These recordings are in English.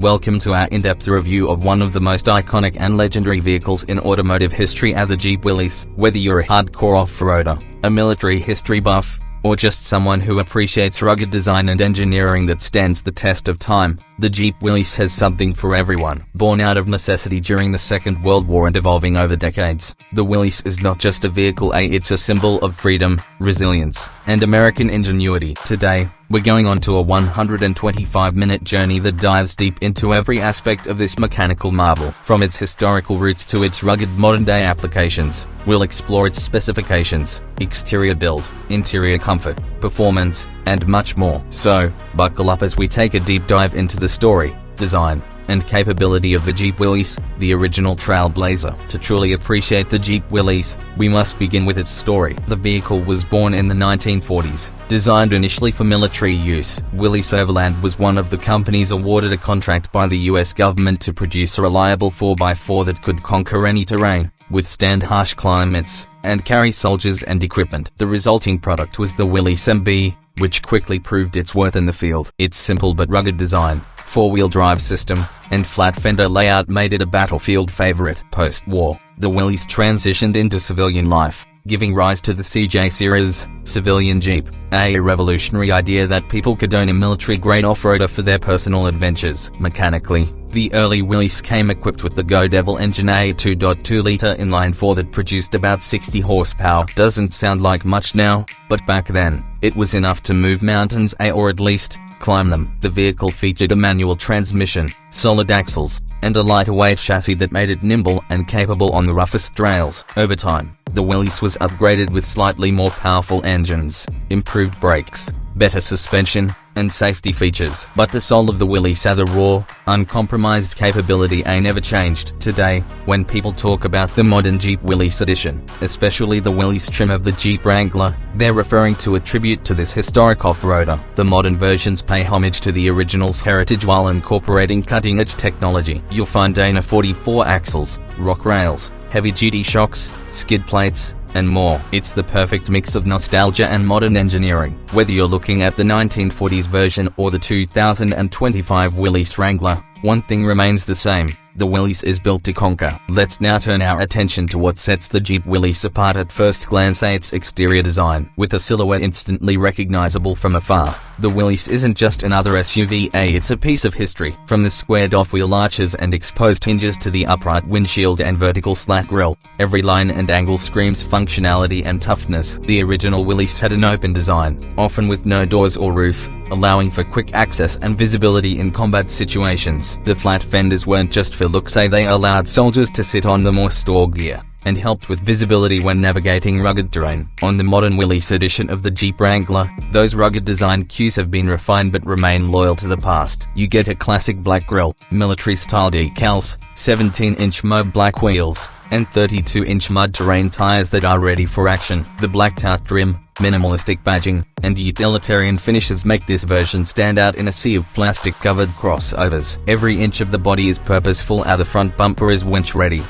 Welcome to our in-depth review of one of the most iconic and legendary vehicles in automotive history, the Jeep Willys. Whether you're a hardcore off-roader, a military history buff, or just someone who appreciates rugged design and engineering that stands the test of time, the Jeep Willys has something for everyone. Born out of necessity during the Second World War and evolving over decades, the Willys is not just a vehicle, it's a symbol of freedom, resilience, and American ingenuity. Today, we're going on to a 125-minute journey that dives deep into every aspect of this mechanical marvel. From its historical roots to its rugged modern-day applications, we'll explore its specifications, exterior build, interior comfort, performance, and much more. So, buckle up as we take a deep dive into the story, design, and capability of the Jeep Willys, the original trailblazer. To truly appreciate the Jeep Willys, we must begin with its story. The vehicle was born in the 1940s. Designed initially for military use, Willys Overland was one of the companies awarded a contract by the US government to produce a reliable 4x4 that could conquer any terrain, withstand harsh climates, and carry soldiers and equipment. The resulting product was the Willys MB, which quickly proved its worth in the field. Its simple but rugged design, four-wheel drive system, and flat fender layout made it a battlefield favorite. Post-war, the Willys transitioned into civilian life, giving rise to the CJ Series, civilian Jeep, a revolutionary idea that people could own a military-grade off-roader for their personal adventures. Mechanically, the early Willys came equipped with the Go Devil engine, a 2.2-liter inline-4 that produced about 60 horsepower. Doesn't sound like much now, but back then, it was enough to move mountains, or at least climb them. The vehicle featured a manual transmission, solid axles, and a lighter-weight chassis that made it nimble and capable on the roughest trails. Over time, the Willys was upgraded with slightly more powerful engines, improved brakes, better suspension, and safety features. But the soul of the Willys, the raw, uncompromised capability, never changed. Today, when people talk about the modern Jeep Willys edition, especially the Willys trim of the Jeep Wrangler, they're referring to a tribute to this historic off-roader. The modern versions pay homage to the original's heritage while incorporating cutting-edge technology. You'll find Dana 44 axles, rock rails, heavy-duty shocks, skid plates, and more. It's the perfect mix of nostalgia and modern engineering. Whether you're looking at the 1940s version or the 2025 Willys Wrangler, one thing remains the same: the Willys is built to conquer. Let's now turn our attention to what sets the Jeep Willys apart at first glance: its exterior design. With a silhouette instantly recognizable from afar, the Willys isn't just another SUV, it's a piece of history. From the squared-off wheel arches and exposed hinges to the upright windshield and vertical slat grille, every line and angle screams functionality and toughness. The original Willys had an open design, often with no doors or roof, allowing for quick access and visibility in combat situations. The flat fenders weren't just for looks, they allowed soldiers to sit on them or store gear, and helped with visibility when navigating rugged terrain. On the modern Willys edition of the Jeep Wrangler, those rugged design cues have been refined but remain loyal to the past. You get a classic black grille, military-style decals, 17-inch mauve black wheels, and 32-inch mud terrain tires that are ready for action. The blacked-out trim, minimalistic badging, and utilitarian finishes make this version stand out in a sea of plastic-covered crossovers. Every inch of the body is purposeful, the front bumper is winch-ready.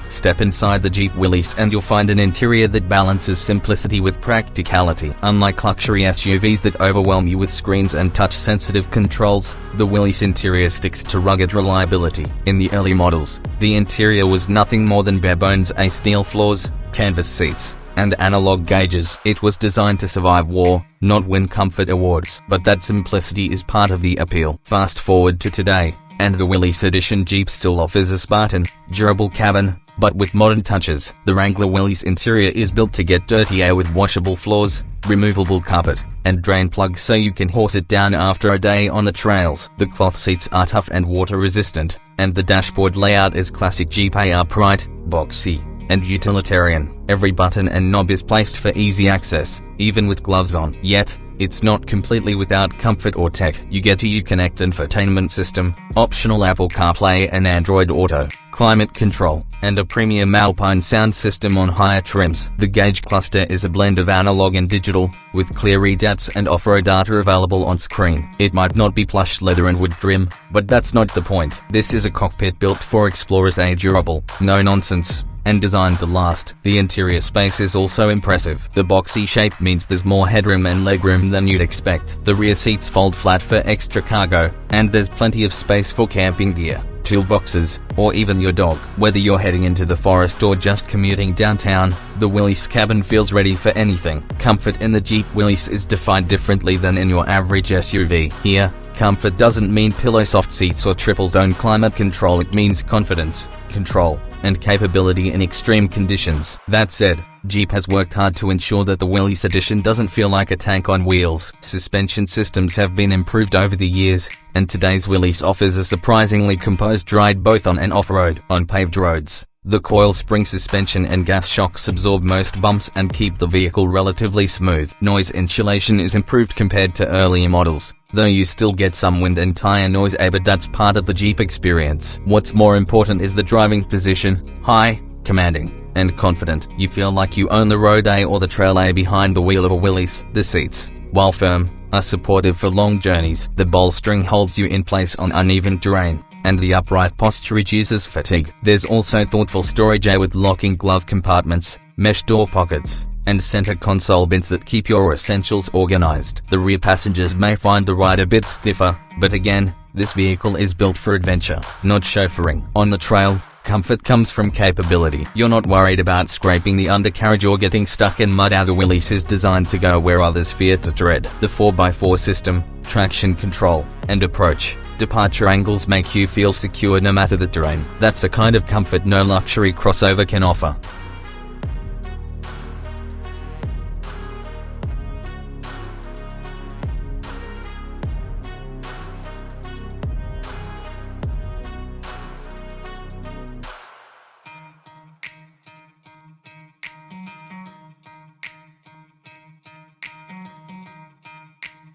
Step inside the Jeep Willys and you'll find an interior that balances simplicity with practicality. Unlike luxury SUVs that overwhelm you with screens and touch-sensitive controls, the Willys interior sticks to rugged reliability. In the early models, the interior was nothing more than bare bones: steel floors, canvas seats, and analog gauges. It was designed to survive war, not win comfort awards. But that simplicity is part of the appeal. Fast forward to today, and the Willys edition Jeep still offers a Spartan, durable cabin, but with modern touches. The Wrangler Willys interior is built to get dirty, with washable floors, removable carpet, and drain plugs so you can horse it down after a day on the trails. The cloth seats are tough and water-resistant, and the dashboard layout is classic Jeep, upright, boxy, and utilitarian. Every button and knob is placed for easy access, even with gloves on. Yet, it's not completely without comfort or tech. You get a Uconnect infotainment system, optional Apple CarPlay and Android Auto, climate control, and a premium Alpine sound system on higher trims. The gauge cluster is a blend of analog and digital, with clear readouts and off-road data available on screen. It might not be plush leather and wood trim, but that's not the point. This is a cockpit built for explorers, durable, no-nonsense, and designed to last. The interior space is also impressive. The boxy shape means there's more headroom and legroom than you'd expect. The rear seats fold flat for extra cargo, and there's plenty of space for camping gear, toolboxes, or even your dog. Whether you're heading into the forest or just commuting downtown, the Willys cabin feels ready for anything. Comfort in the Jeep Willys is defined differently than in your average SUV. Here, comfort doesn't mean pillow soft seats or triple zone climate control, it means confidence, control, and capability in extreme conditions. That said, Jeep has worked hard to ensure that the Willys edition doesn't feel like a tank on wheels. Suspension systems have been improved over the years, and today's Willys offers a surprisingly composed ride both on and off-road. On paved roads, the coil spring suspension and gas shocks absorb most bumps and keep the vehicle relatively smooth. Noise insulation is improved compared to earlier models, though you still get some wind and tire noise, but that's part of the Jeep experience. What's more important is the driving position: high, commanding, and confident. You feel like you own the road or the trail behind the wheel of a Willys. The seats, while firm, are supportive for long journeys. The bolstering holds you in place on uneven terrain, and the upright posture reduces fatigue. There's also thoughtful storage with locking glove compartments, mesh door pockets, and center console bins that keep your essentials organized. The rear passengers may find the ride a bit stiffer, but again, this vehicle is built for adventure, not chauffeuring. On the trail, comfort comes from capability. You're not worried about scraping the undercarriage or getting stuck in mud. The Willys is designed to go where others fear to tread. The 4x4 system, traction control, and approach departure angles make you feel secure no matter the terrain. That's a kind of comfort no luxury crossover can offer.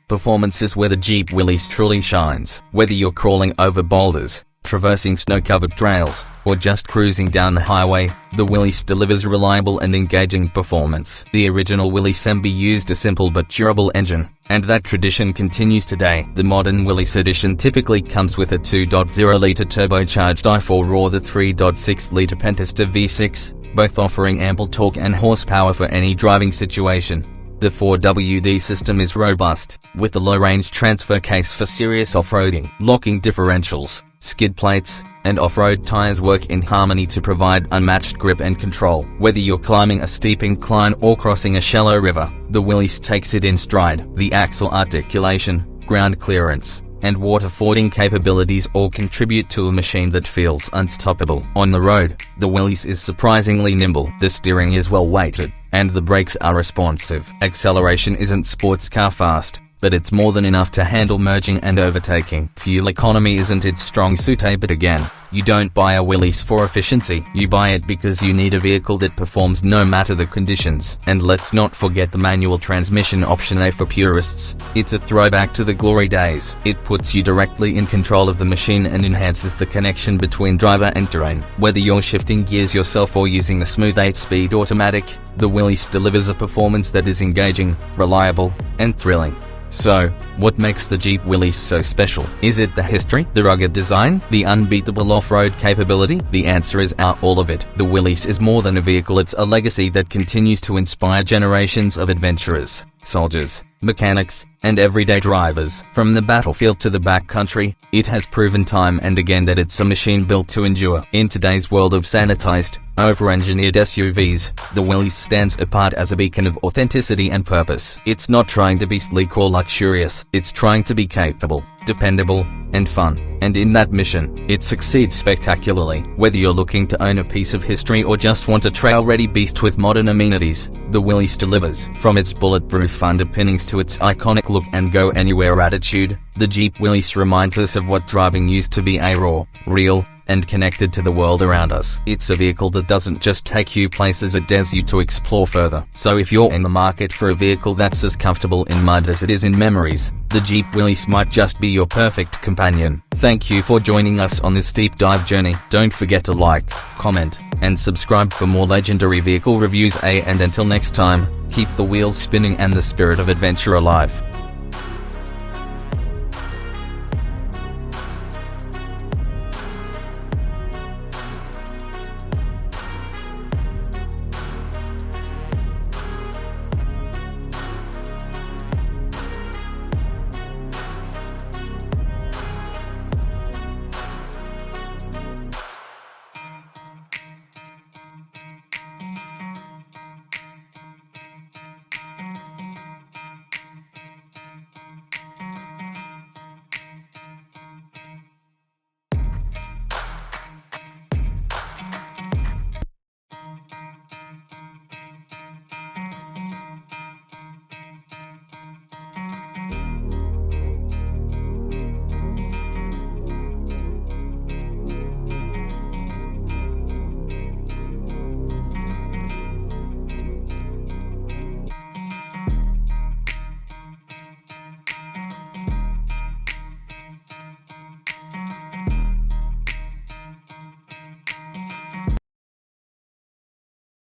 Performance is where the Jeep Willys truly shines. Whether you're crawling over boulders, traversing snow-covered trails, or just cruising down the highway, the Willys delivers reliable and engaging performance. The original Willys MB used a simple but durable engine, and that tradition continues today. The modern Willys edition typically comes with a 2.0-liter turbocharged i4 or the 3.6-liter Pentastar V6, both offering ample torque and horsepower for any driving situation. The 4WD system is robust, with a low-range transfer case for serious off-roading. Locking differentials, skid plates, and off-road tires work in harmony to provide unmatched grip and control. Whether you're climbing a steep incline or crossing a shallow river, the Willys takes it in stride. The axle articulation, ground clearance, and water-fording capabilities all contribute to a machine that feels unstoppable. On the road, the Willys is surprisingly nimble. The steering is well-weighted, and the brakes are responsive. Acceleration isn't sports car fast, but it's more than enough to handle merging and overtaking. Fuel economy isn't its strong suit, but again, you don't buy a Willys for efficiency. You buy it because you need a vehicle that performs no matter the conditions. And let's not forget the manual transmission option for purists. It's a throwback to the glory days. It puts you directly in control of the machine and enhances the connection between driver and terrain. Whether you're shifting gears yourself or using the smooth 8-speed automatic, the Willys delivers a performance that is engaging, reliable, and thrilling. So, what makes the Jeep Willys so special? Is it the history, the rugged design, the unbeatable off-road capability? The answer is all of it. The Willys is more than a vehicle, it's a legacy that continues to inspire generations of adventurers, soldiers, mechanics, and everyday drivers. From the battlefield to the backcountry, it has proven time and again that it's a machine built to endure. In today's world of sanitized, over-engineered SUVs, the Willys stands apart as a beacon of authenticity and purpose. It's not trying to be sleek or luxurious, it's trying to be capable, dependable, and fun. And in that mission, it succeeds spectacularly. Whether you're looking to own a piece of history or just want a trail-ready beast with modern amenities, the Willys delivers. From its bulletproof underpinnings to its iconic look and go-anywhere attitude, the Jeep Willys reminds us of what driving used to be: raw, real, and connected to the world around us. It's a vehicle that doesn't just take you places, it dares you to explore further. So if you're in the market for a vehicle that's as comfortable in mud as it is in memories, the Jeep Willys might just be your perfect companion. Thank you for joining us on this deep dive journey. Don't forget to like, comment, and subscribe for more legendary vehicle reviews. And until next time, keep the wheels spinning and the spirit of adventure alive.